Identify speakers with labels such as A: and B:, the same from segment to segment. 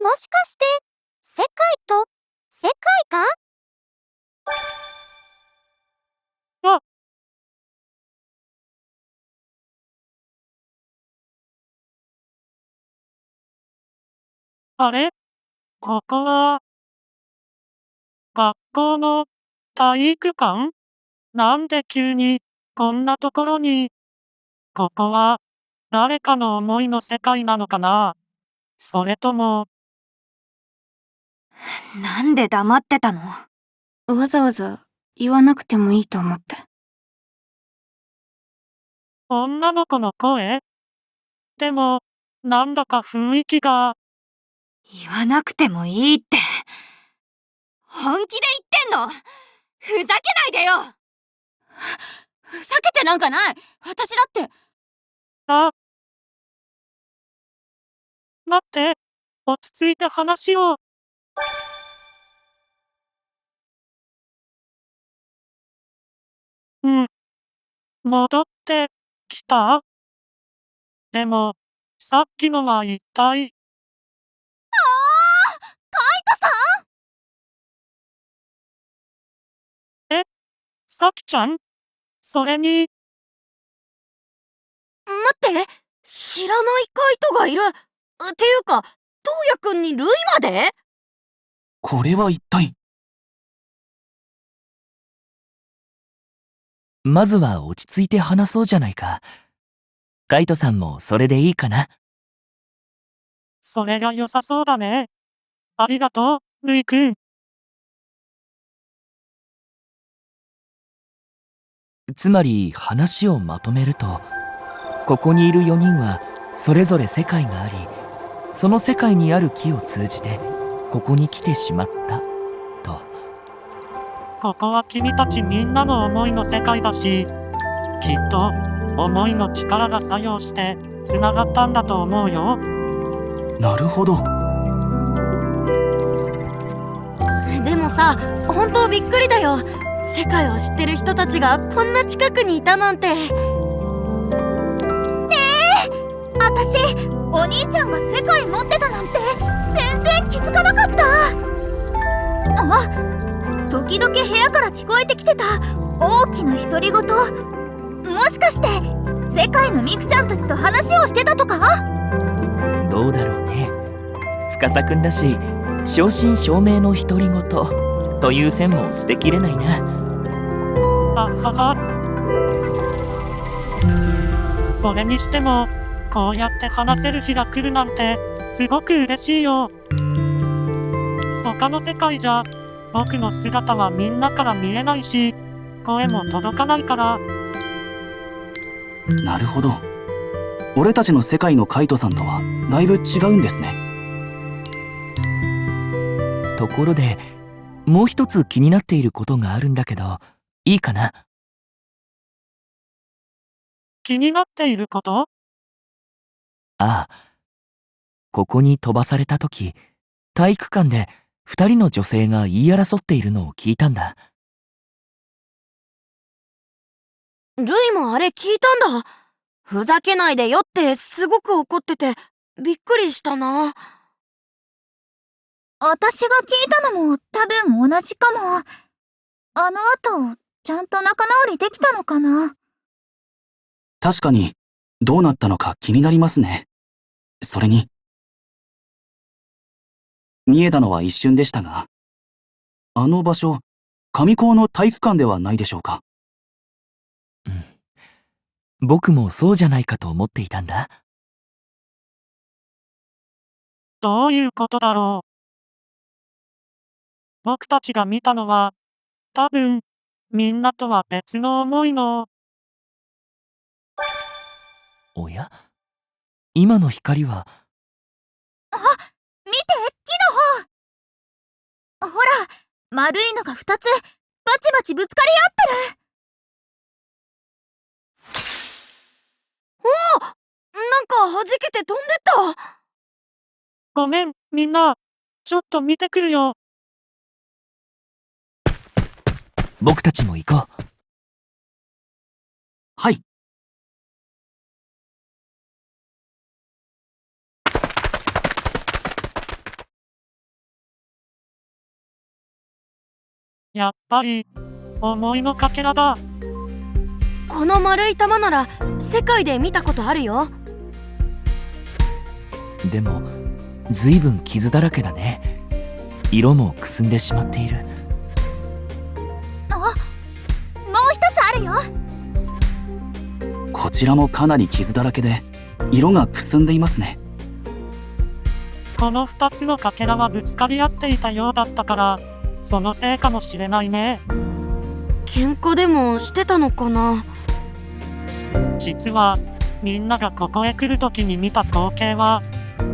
A: もしかして、世界と世界か？
B: あ、あれ、ここは、学校の体育館？なんで急にこんなところに。ここは誰かの思いの世界なのかな？それとも、
C: なんで黙ってたの？わざわざ言わなくてもいいと思って。
B: 女の子の声？でも、なんだか雰囲気が。
C: 言わなくてもいいって。本気で言ってんの？ふざけないでよ！ふざけてなんかない！私だって。
B: あ、待って、落ち着いて話を。うん、戻ってきた？でも、さっきのは一体。
C: カイトさん！
B: え、さきちゃん？それに、
C: 待って、知らないカイトがいる。っていうか、トウヤくんにルイまで？
D: これは一体。
E: まずは落ち着いて話そうじゃないか。カイトさんもそれでいいかな。
B: それが良さそうだね。ありがとう、ルイくん。
E: つまり話をまとめると、ここにいる4人はそれぞれ世界があり、その世界にある木を通じてここに来てしまったと。
B: ここは君たちみんなの思いの世界だし、きっと思いの力が作用してつながったんだと思うよ。
D: なるほど。
C: でもさ、本当びっくりだよ。世界を知ってる人たちがこんな近くにいたなんて。
A: 私、お兄ちゃんが世界持ってたなんて全然気づかなかった。あ、時々部屋から聞こえてきてた大きな独り言。もしかして世界のミクちゃんたちと話をしてたとか？
E: どうだろうね。司くんだし、正真正銘の独り言という線も捨てきれないな。
B: あはは。それにしても、こうやって話せる日が来るなんてすごく嬉しいよ。他の世界じゃ僕の姿はみんなから見えないし、声も届かないから。
D: なるほど。俺たちの世界のカイトさんとはだいぶ違うんですね。
E: ところで、もう一つ気になっていることがあるんだけど、いいかな？
B: 気になっていること？
E: ああ、ここに飛ばされた時、体育館で2人の女性が言い争っているのを聞いたんだ。
C: ルイもあれ聞いたんだ。ふざけないでよってすごく怒ってて、びっくりしたな。
A: 私が聞いたのも多分同じかも。あの後、ちゃんと仲直りできたのかな？
D: 確かに、どうなったのか気になりますね。それに、見えたのは一瞬でしたが、あの場所、上高の体育館ではないでしょうか。
E: うん。僕もそうじゃないかと思っていたんだ。
B: どういうことだろう。僕たちが見たのは、多分、みんなとは別の思いの。
E: おや？今の光は。
A: 見て、木の方！ほら、丸いのが2つ、バチバチぶつかり合ってる！
C: なんか弾けて飛んでった。
B: ごめん、みんな。ちょっと見てくるよ。
E: 僕たちも行こう。
D: はい。
B: やっぱり、思いのかけらだ。
C: この丸い玉なら世界で見たことあるよ。
E: でもずいぶん傷だらけだね。色もくすんでしまっている。
A: もう一つあるよ。
D: こちらもかなり傷だらけで、色がくすんでいますね。
B: この2つのかけらはぶつかり合っていたようだったから、そのせいかもしれないね。
C: 喧嘩でもしてたのかな。
B: 実は、みんながここへ来るときに見た光景は、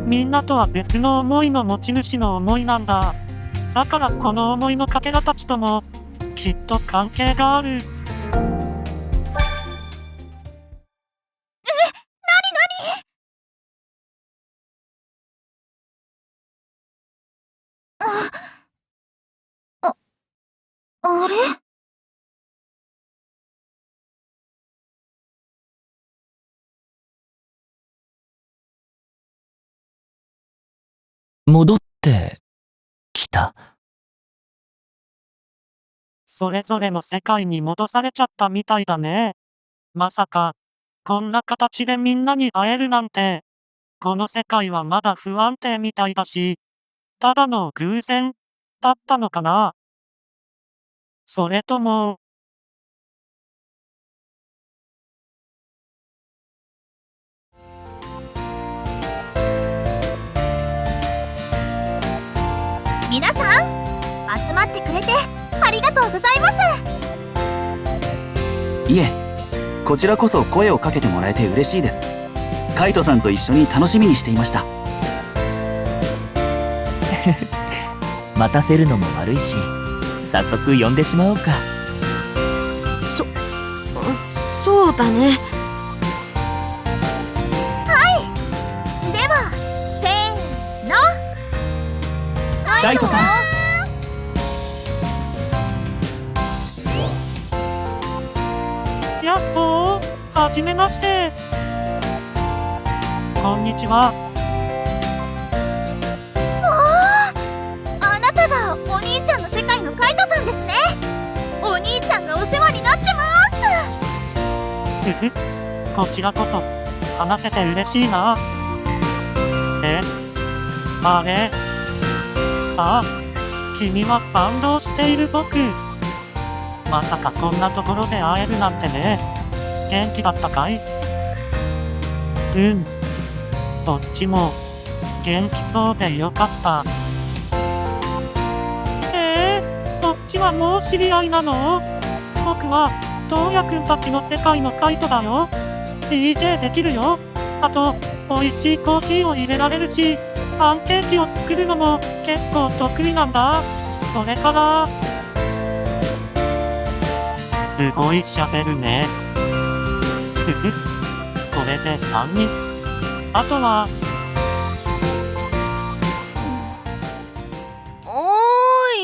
B: みんなとは別の思いの持ち主の思いなんだ。だからこの思いのかけらたちとも、きっと関係がある。
A: あれ？
E: 戻ってきた。
B: それぞれの世界に戻されちゃったみたいだね。まさか、こんな形でみんなに会えるなんて。この世界はまだ不安定みたいだし、ただの偶然だったのかな。それとも、
A: 皆さん、集まってくれてありがとうございます。
D: いえ、こちらこそ声をかけてもらえて嬉しいです。カイトさんと一緒に楽しみにしていました。
E: 待たせるのも悪いし、早速呼んでしまおうか。
C: そうだね。
A: では、せーの。
D: カイトさん、
B: やっほー、はじめまして。こんにちは。
A: あなたがお兄ちゃんの世界のカイトさんですね。お兄ちゃんがお世話になってます。
B: ふふ、こちらこそ、話せて嬉しいな。あれ？あ、君は感動している僕。まさかこんなところで会えるなんてね。元気だったかい？そっちも、元気そうでよかった。そっちはもう知り合いなの？僕は、トウヤくんたちの世界のカイトだよ。DJ できるよ。あと、美味しいコーヒーを入れられるし、パンケーキを作るのも結構得意なんだ。それから、すごい喋るね。ふふ、これで3人。あとは、
C: お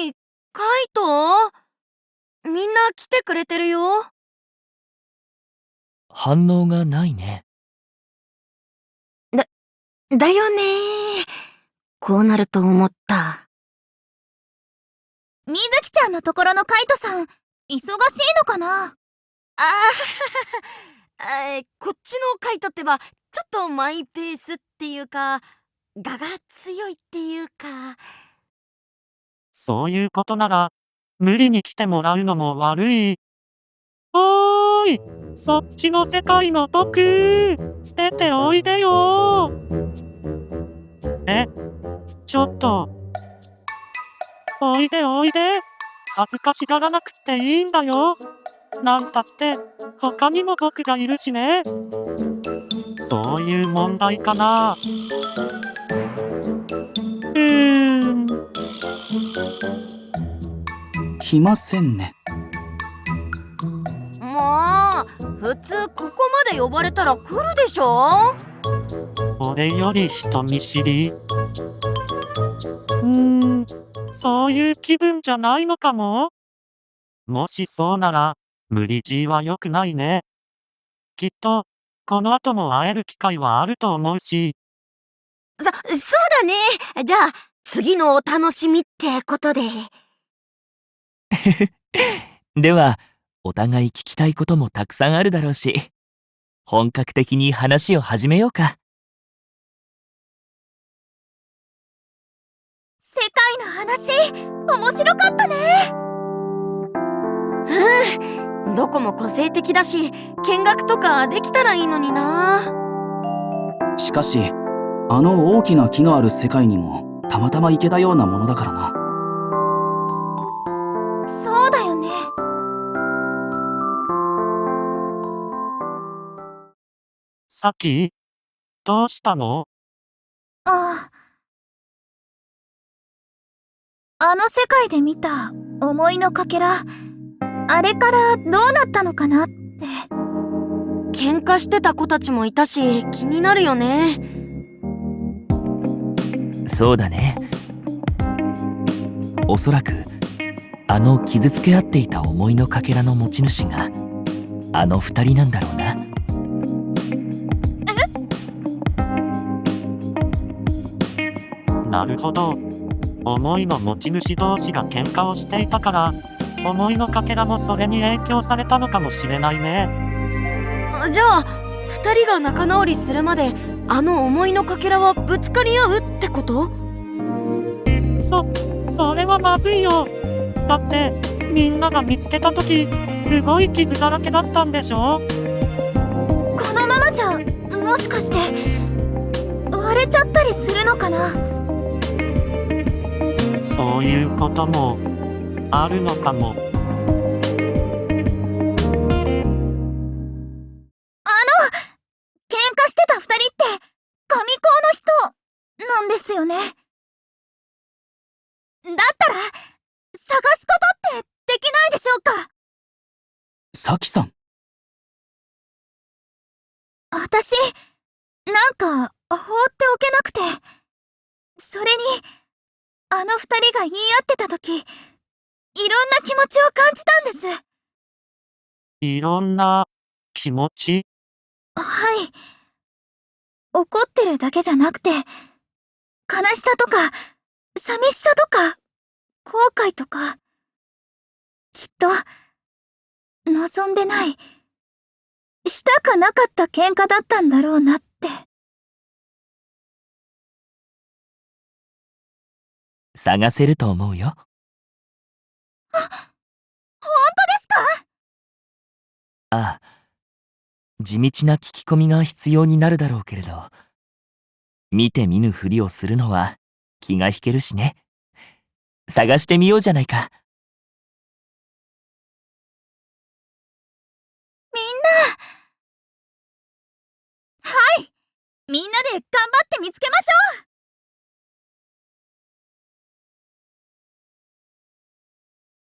C: ーい、カイト？みんな来てくれてるよ。
E: 反応がないね。
C: だよねー。こうなると思った。
A: みずきちゃんのところのカイトさん、忙しいのかな？
C: こっちのカイトってば、ちょっとマイペースっていうか、我が強いっていうか。
B: そういうことなら、無理に来てもらうのも悪い。おーい、そっちの世界の僕、出ておいでよー。ちょっと。おいでおいで。恥ずかしがらなくていいんだよ。なんたって、他にも僕がいるしね。そういう問題かな。
D: 来ませんね。
C: もう、普通ここまで呼ばれたら来るでしょ？
B: 俺より人見知り。そういう気分じゃないのかも。もしそうなら、無理強いは良くないね。きっと、この後も会える機会はあると思うし。
C: そうだね。じゃあ、次のお楽しみってことで。
E: では、お互い聞きたいこともたくさんあるだろうし、本格的に話を始めようか。
A: 世界の話、面白かったね。
C: どこも個性的だし、見学とかできたらいいのにな。
D: しかし、あの大きな木のある世界にもたまたま行けたようなものだからな。
A: そうだよね。
B: さき、どうしたの？
A: ああ、あの世界で見た思いのかけら、あれからどうなったのかなって。
C: 喧嘩してた子たちもいたし、気になるよね。
E: そうだね。おそらく、あの傷つけ合っていた思いのかけらの持ち主が、あの二人なんだろうな。
B: なるほど。思いの持ち主同士が喧嘩をしていたから、思いのかけらもそれに影響されたのかもしれないね。
C: じゃあ、二人が仲直りするまで、あの思いのかけらはぶつかり合うってこと？
B: それはまずいよ。だって、みんなが見つけたとき、すごい傷だらけだったんでしょ？
A: このままじゃ、もしかして、割れちゃったりするのかな？
B: そういうことも、あるのかも。
A: 喧嘩してた二人って、神高の人、なんですよね。だったら、探すことってできないでしょうか？
D: さきさん、
A: 私、なんか、放っておけなくて。それに、あの二人が言い合ってた時、いろんな気持ちを感じたんです。
B: いろんな気持ち？
A: はい。怒ってるだけじゃなくて、悲しさとか、寂しさとか、後悔とか、きっと、望んでない、したくなかった喧嘩だったんだろうなって。
E: 探せると思うよ。
A: 本当ですか？
E: ああ、地道な聞き込みが必要になるだろうけれど、見て見ぬふりをするのは気が引けるしね。探してみようじゃないか。
A: みんな、はい、みんなで頑張って見つけましょう。